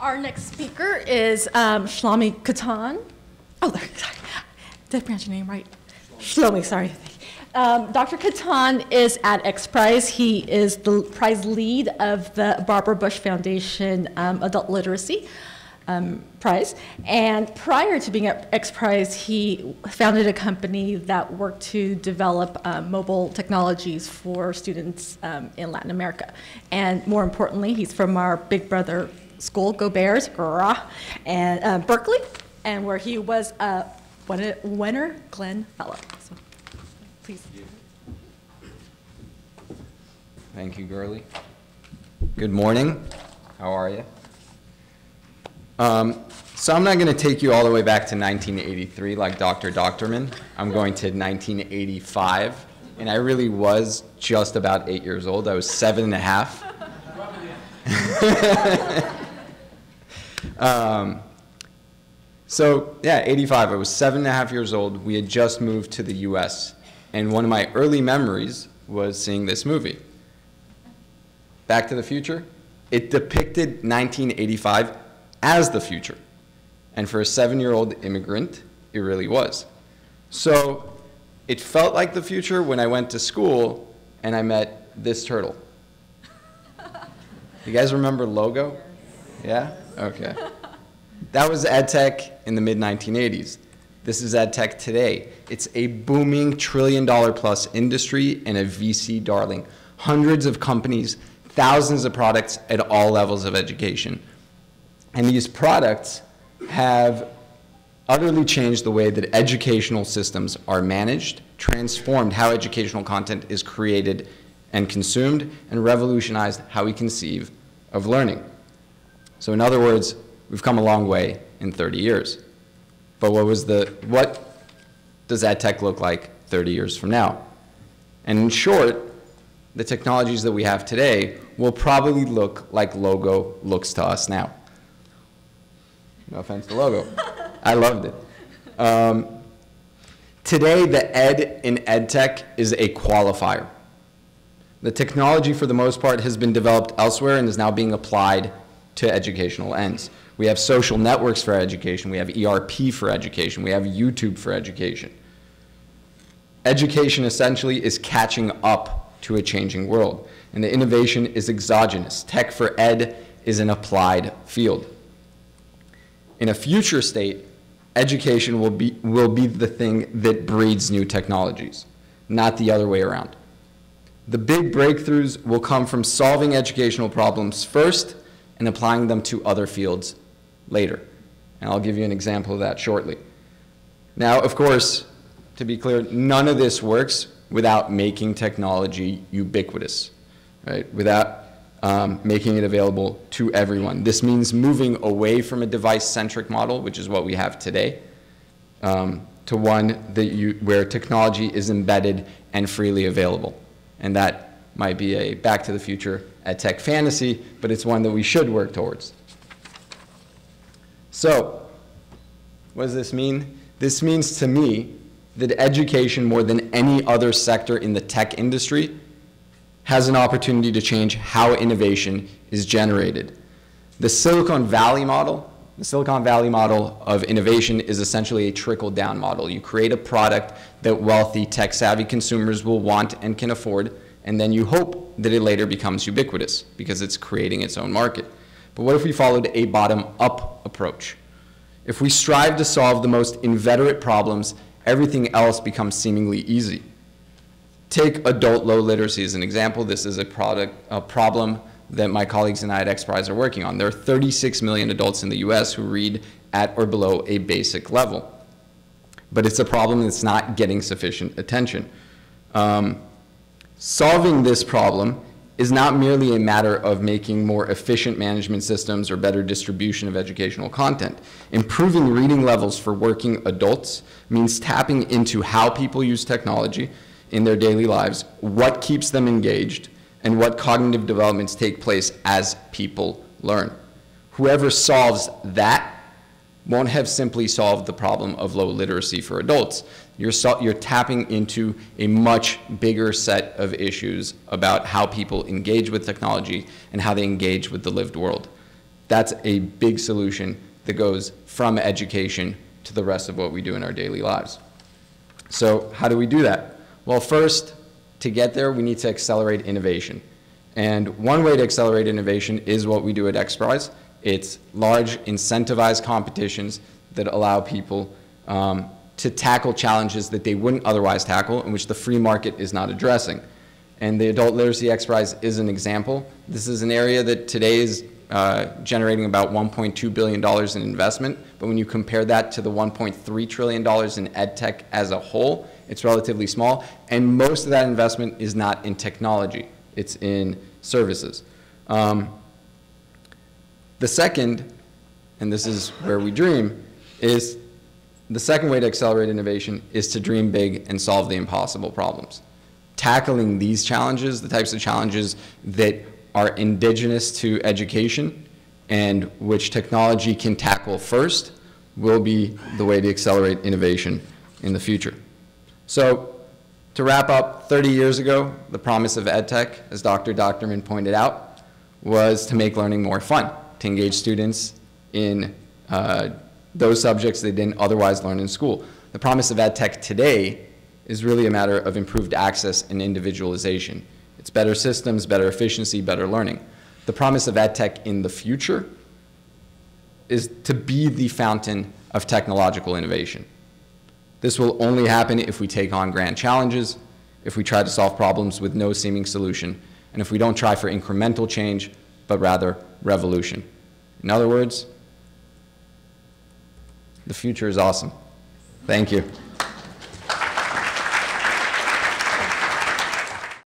Our next speaker is Shlomy Kattan. Oh, sorry. Did I pronounce your name right? Shlomy, sorry. Dr. Kattan is at X Prize. He is the prize lead of the Barbara Bush Foundation Adult Literacy Prize. And prior to being at X Prize, he founded a company that worked to develop mobile technologies for students in Latin America. And more importantly, he's from our big brother school, Go Bears, and Berkeley, and where he was a Wenner Glenn Fellow. So, please. Thank you, Gurley. Good morning. How are you? So I'm not going to take you all the way back to 1983 like Dr. Doctorman. I'm going to 1985, and I really was just about 8 years old. I was 7.5. So yeah, 85, I was 7.5 years old. We had just moved to the US, and one of my early memories was seeing this movie. Back to the Future. It depicted 1985 as the future. And for a 7-year-old immigrant, it really was. So it felt like the future when I went to school and I met this turtle. You guys remember Logo? Yeah? Okay. That was EdTech in the mid-1980s. This is EdTech today. It's a booming $1 trillion-plus industry and a VC darling. Hundreds of companies, thousands of products at all levels of education. And these products have utterly changed the way that educational systems are managed, transformed how educational content is created and consumed, and revolutionized how we conceive of learning. So in other words, we've come a long way in 30 years. But what does EdTech look like 30 years from now? And in short, the technologies that we have today will probably look like Logo looks to us now. No offense to Logo. I loved it. Today, the ed in EdTech is a qualifier. The technology, for the most part, has been developed elsewhere and is now being applied to educational ends. We have social networks for education. We have ERP for education. We have YouTube for education. Education essentially is catching up to a changing world, and the innovation is exogenous. Tech for ed is an applied field. In a future state, education will be the thing that breeds new technologies, not the other way around. The big breakthroughs will come from solving educational problems first and applying them to other fields later. And I'll give you an example of that shortly. Now, of course, to be clear, none of this works without making technology ubiquitous, right? Without making it available to everyone. This means moving away from a device-centric model, which is what we have today, to one where technology is embedded and freely available. And that might be a Back to the Future EdTech fantasy, but it's one that we should work towards. So, what does this mean? This means to me that education, more than any other sector in the tech industry, has an opportunity to change how innovation is generated. The Silicon Valley model of innovation is essentially a trickle-down model. You create a product that wealthy, tech-savvy consumers will want and can afford, and then you hope that it later becomes ubiquitous because it's creating its own market. But what if we followed a bottom-up approach? If we strive to solve the most inveterate problems, everything else becomes seemingly easy. Take adult low literacy as an example. This is a problem that my colleagues and I at X Prize are working on. There are 36 million adults in the US who read at or below a basic level. But it's a problem that's not getting sufficient attention. Solving this problem is not merely a matter of making more efficient management systems or better distribution of educational content. Improving reading levels for working adults means tapping into how people use technology in their daily lives, what keeps them engaged, and what cognitive developments take place as people learn. Whoever solves that won't have simply solved the problem of low literacy for adults. You're tapping into a much bigger set of issues about how people engage with technology and how they engage with the lived world. That's a big solution that goes from education to the rest of what we do in our daily lives. So how do we do that? Well, first, to get there, we need to accelerate innovation. And one way to accelerate innovation is what we do at XPRIZE. It's large incentivized competitions that allow people to tackle challenges that they wouldn't otherwise tackle, in which the free market is not addressing. And the Adult Literacy XPRIZE is an example. This is an area that today is generating about $1.2 billion in investment, but when you compare that to the $1.3 trillion in ed tech as a whole, it's relatively small, and most of that investment is not in technology, it's in services. The second, and this is where we dream, is the second way to accelerate innovation is to dream big and solve the impossible problems. Tackling these challenges, the types of challenges that are indigenous to education and which technology can tackle first, will be the way to accelerate innovation in the future. So to wrap up, 30 years ago, the promise of EdTech, as Dr. Doctorman pointed out, was to make learning more fun, to engage students in those subjects they didn't otherwise learn in school. The promise of EdTech today is really a matter of improved access and individualization. It's better systems, better efficiency, better learning. The promise of EdTech in the future is to be the fountain of technological innovation. This will only happen if we take on grand challenges, if we try to solve problems with no seeming solution, and if we don't try for incremental change, but rather revolution. In other words, the future is awesome. Thank you.